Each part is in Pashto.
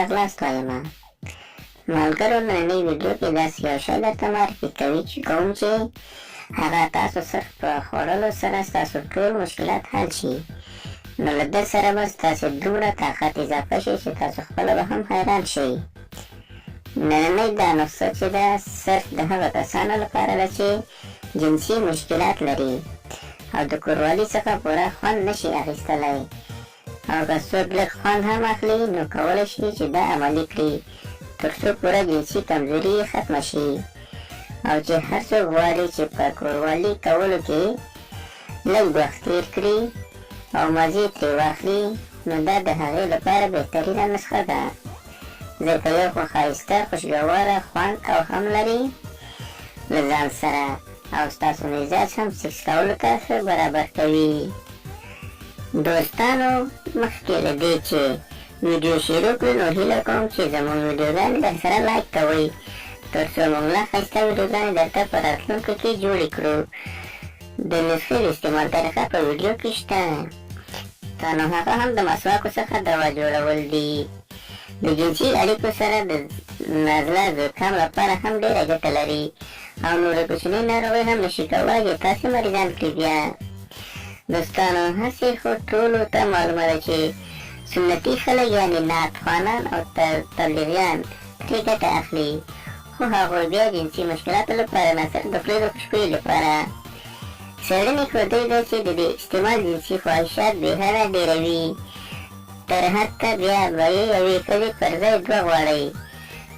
اغلاس وایم ملګرو نننۍ ویډیو کې داسې یو شی درته معرفي کوم چې هغه تاسو صرف په خوړلو سره ستاسو ټول مشکلات حل شي. نو له دې سره به ستاسو دومره طاقت اضافه شي چې تاسو خپله به هم حیران شئ. نننۍ دا نسخه چې ده صرف د هغه کسانو لپاره ده چې جنسي مشکلات لري او د کوروالي څخه پوره خوند نشي اخیستلی، او که څوک لږ خوند هم اخلي نو کولی شي چې دا عملي کړي تر څو پوره جنسي کمزوري یې ختمه شي. او چې هر څوک غواړي چې په کوروالي کولو کې لږ وخت تېر کړي او مزې ترې واخلي نو دا د هغې لپاره بهترینه نسخه ده، ځکه یو خو ښایسته خوشګواره خوند او هم لري له ځان سره او ستاسو مزاج هم سکس کولو ته ښه برابر کوي. دوستانو مخکې له دې چې ویډیو شروع کړو نو هیله کوم چې زموږ ویډیوګانې درسره لایک کوئ تر څو موږ لا ښایسته ویډیوګانې درته په راتلونکو کې جوړې کړو. د نسخې د استعمال طریقه په ویډیو کې شته، نو هغه هم د مسواکو څخه دوا جوړول دي. د جنسي اړیکو سره د نزله زکام لپاره هم ډېره ګټه لري او نورې کوچنۍ ناروغۍ هم نشي کولی چې تاسې مریضان کړي. بیا دوستانو هسې خو ټولو ته معلومه ده چې سنتي خلک یعنې نعتخوانان او تبلیغیان ترې ګټه اخلي، خو هغوی بیا جنسي مشکلاتو لپاره نه صرف د خولې د خوشبویۍ لپاره. څېړنې ښودلې ده چې د دې استعمال جنسي خواهشات بېحده ډېروي، تر حتی بیا به یې یوې ښځې پر ځای دوه غواړئ،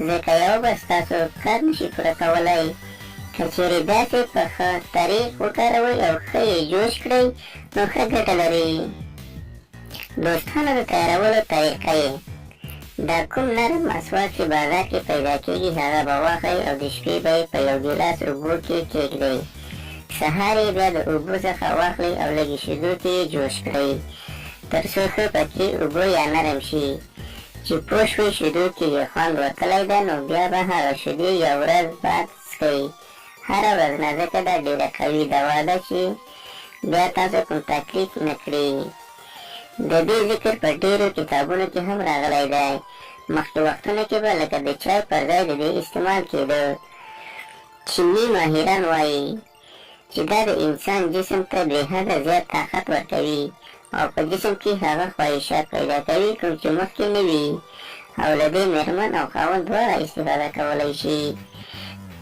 ځکه یو به ستاسو کار نشي پوره کولی. که چېرې داسې په ښه طریق وکاروئ او ښه یې جوش کړئ نو ښه ګټه لري. دوستانو د تیارولو طریقه یې دا کوم نرم مسواک چې بازار کې پیدا کېږي هغه به واخلئ او د شپې به یې په یو ګیلاس اوبو کې کېږدئ. سهار یې بیا د اوبو څخه واخلئ او لږې شیدو کې یې جوش کړئ تر څو ښه پکې اوبه یا نرم شي. چې پوه شوئ شیدو کې یې خوند وتلی ده نو بیا به هغه شیدې یو ورځ بعد څښئ، هره ورځ نه، ځکه دا ډېره قوي دوا ده چې بیا تاسو کوم تکلیف نه کړي. د دې ذکر په ډېرو کتابونو کې هم راغلی دی. مخکې وختونو کې به لکه د چای پر ځای د دې استعمال کېده. چیني ماهران وایي چې دا د انسان جسم ته بېحده زیات طاقت ورکوي او په جسم کې هغه خواهشات پیدا کوي کوم چې مخکې نه وي، او له دې مېرمن او خاوند دواړه استفاده کولی شي.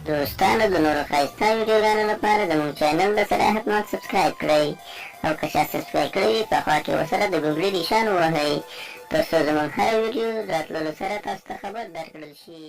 دوستانو د نورو ښایسته ویډیوګانو لپاره زموږ چینل درسره حتما سبسکرایب کړئ، او که چا سبسکرایب کړی وي په خوا کې ورسره د ګوګلي نشان ووهئ تر څو زموږ هره ویډیو راتللو سره تاسو ته خبر درکړل شي.